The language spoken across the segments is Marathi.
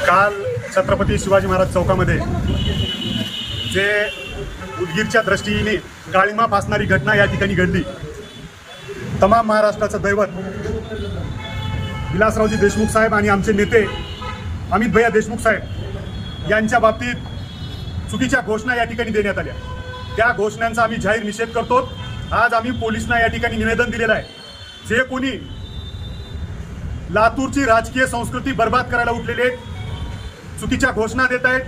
काल छत्रपती शिवाजी महाराज चौकामध्ये जे उदगीरच्या दृष्टीने काळिमा फासणारी घटना या ठिकाणी घडली, तमाम महाराष्ट्राचं दैवत विलासरावजी देशमुख साहेब आणि आमचे नेते अमित भैया देशमुख साहेब यांच्या बाबतीत चुकीच्या घोषणा या ठिकाणी देण्यात आल्या। त्या घोषणांचा आम्ही जाहीर निषेध करतो। आज आम्ही पोलिसांना या ठिकाणी निवेदन दिलेलं आहे। जे कोणी लातूरची राजकीय संस्कृती बर्बाद करायला उठलेले चुकीच्या घोषणा देत आहेत,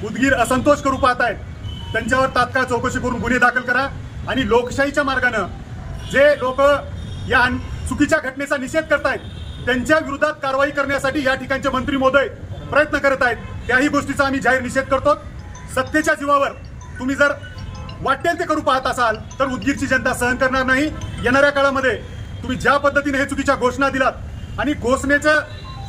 उदगीर असंतोष करू पाहत आहेत, त्यांच्यावर तात्काळ चौकशी करून गुन्हे दाखल करा आणि लोकशाहीच्या मार्गाने जे लोक या चुकीच्या घटनेचा निषेध करतायत त्यांच्या विरोधात कारवाई करण्यासाठी या ठिकाणचे मंत्री महोदय प्रयत्न करत आहेत। त्याही गोष्टीचा आम्ही जाहीर निषेध करतो। सत्तेच्या जीवावर तुम्ही जर वाटेल ते करू पाहत असाल तर उदगीरची जनता सहन करणार नाही। येणाऱ्या काळामध्ये तुम्ही ज्या पद्धतीने हे चुकीच्या घोषणा दिलात आणि घोषणेचं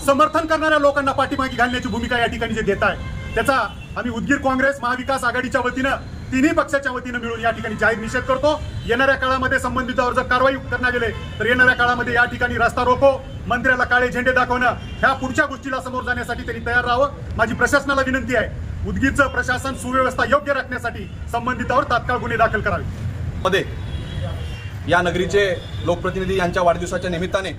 समर्थन करणाऱ्या लोकांना पाठीमागे घालण्याची भूमिका या ठिकाणी जे देत आहे त्याचा आम्ही उदगीर काँग्रेस महाविकास आघाडीच्या वतीनं तिन्ही पक्षाच्या वतीनं मिळून या ठिकाणी जाहीर निषेध करतो। येणाऱ्या काळामध्ये संबंधितांवर जर कारवाई करण्यात गेले तर येणाऱ्या काळामध्ये या ठिकाणी रस्ता रोको, मंत्र्याला काळे झेंडे दाखवणं, ह्या पुढच्या गोष्टीला समोर जाण्यासाठी त्यांनी तयार राहावं। माझी प्रशासनाला विनंती आहे, उदगीरचं प्रशासन सुव्यवस्था योग्य राखण्यासाठी संबंधितांवर तात्काळ गुन्हे दाखल करावे। मध्ये या नगरीचे लोकप्रतिनिधी यांच्या वाढदिवसाच्या निमित्ताने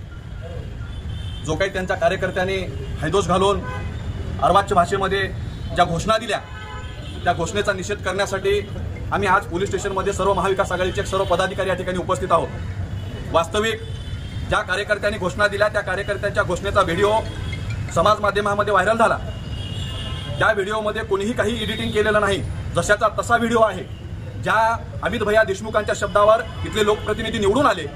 जो काही त्यांच्या कार्यकर्त्यांनी हैदोस घालून अर्वाच्य भाषेमध्ये ज्या घोषणा दिल्या त्या घोषणेचा निषेध करण्यासाठी आम्ही आज पोलीस स्टेशनमध्ये सर्व महाविकास आघाडीचे सर्व पदाधिकारी या ठिकाणी उपस्थित आहोत। वास्तविक ज्या कार्यकर्त्यांनी घोषणा दिल्या त्या कार्यकर्त्यांच्या घोषणेचा व्हिडिओ समाज माध्यमामध्ये व्हायरल झाला। त्या व्हिडिओमध्ये कोणीही काही एडिटिंग केलेलं नाही, जशाचा तसा व्हिडिओ आहे। ज्या अमित भैया देशमुखांच्या शब्दावर इथले लोकप्रतिनिधी निवडून आले,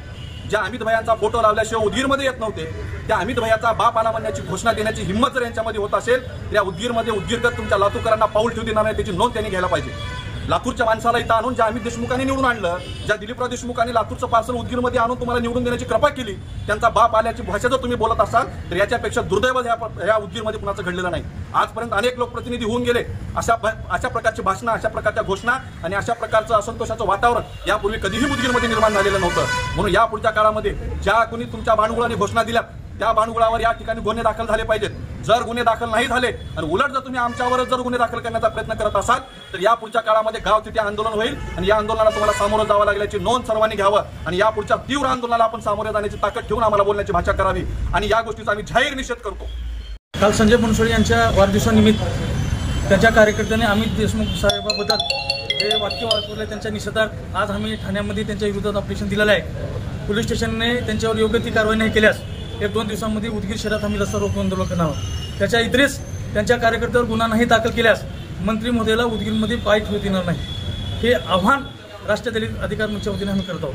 ज्या अमित भैयांचा फोटो लावल्याशिवाय उदगीरमध्ये येत नव्हते, त्या अमित भैयाचा बाप आला म्हणण्याची घोषणा देण्याची हिंमत जर यांच्यामध्ये होत असेल तर या उदगीरमध्ये उदगीरकर तुमच्या लातूरकरांना पाऊल ठेवू देणार नाही, त्याची नोंद त्यांनी घ्यायला पाहिजे। लातूरच्या माणसाला इथं आणून ज्या अमित देशमुखांनी निवडून आणलं, ज्या दिलीपराव देशमुखांनी लातूरचं पार्सल उदगीरमध्ये आणून तुम्हाला निवडून देण्याची कृपा केली, त्यांचा बाप आल्याची भाषा जर तुम्ही बोलत असाल तर याच्यापेक्षा दुर्दैव ह्या उदगीरमध्ये कुणाचं घडलेलं नाही। आजपर्यंत अनेक लोकप्रतिनिधी होऊन गेले, अशा प्रकारची भाषणं, अशा प्रकारच्या घोषणा आणि अशा प्रकारचं असंतोषाचं वातावरण यापूर्वी कधीही उदगीरमध्ये निर्माण झालेलं नव्हतं। म्हणून या पुढच्या काळामध्ये ज्या कोणी तुमच्या बाणगुळाने घोषणा दिल्या त्या बाणगुळावर या ठिकाणी गुन्हे दाखल झाले पाहिजेत। जर गुन्हे दाखल नाही झाले आणि उलट जर तुम्ही आमच्यावरच जर गुन्हे दाखल करण्याचा प्रयत्न करत असाल तर या पुढच्या काळामध्ये गाव तिथे आंदोलन होईल आणि या आंदोलनाला तुम्हाला सामोरं जावं लागल्याची नोंद सर्वांनी घ्यावं आणि या पुढच्या तीव्र आंदोलनाला आपण सामोरे जाण्याची ताकद ठेवून आम्हाला बोलण्याची भाषा करावी आणि या गोष्टीचा आम्ही जाहीर निषेध करतो। काल संजय बनसोडे यांच्या वाढदिवसानिमित्त त्यांच्या कार्यकर्त्यांनी अमित देशमुख साहेबाबद्दल हे वाक्य वापरले, त्यांच्या निषेधार्थ आज आम्ही ठाण्यामध्ये त्यांच्या विरोधात ऑपरेशन दिलेलं आहे। पोलीस स्टेशनने त्यांच्यावर योग्य ती कारवाई नाही केल्यास 1-2 दिवसांमध्ये उदगीर शहरात आम्ही रस्ता रोको आंदोलन करणार आहोत। त्याच्या इतरेच त्यांच्या कार्यकर्त्यावर गुन्हा नाही दाखल केल्यास मंत्री महोदयाला उदगीरमध्ये पाय ठेवू देणार नाही, हे आव्हान राष्ट्रीय दलित अधिकार मंचाच्या वतीने आम्ही करत आहोत।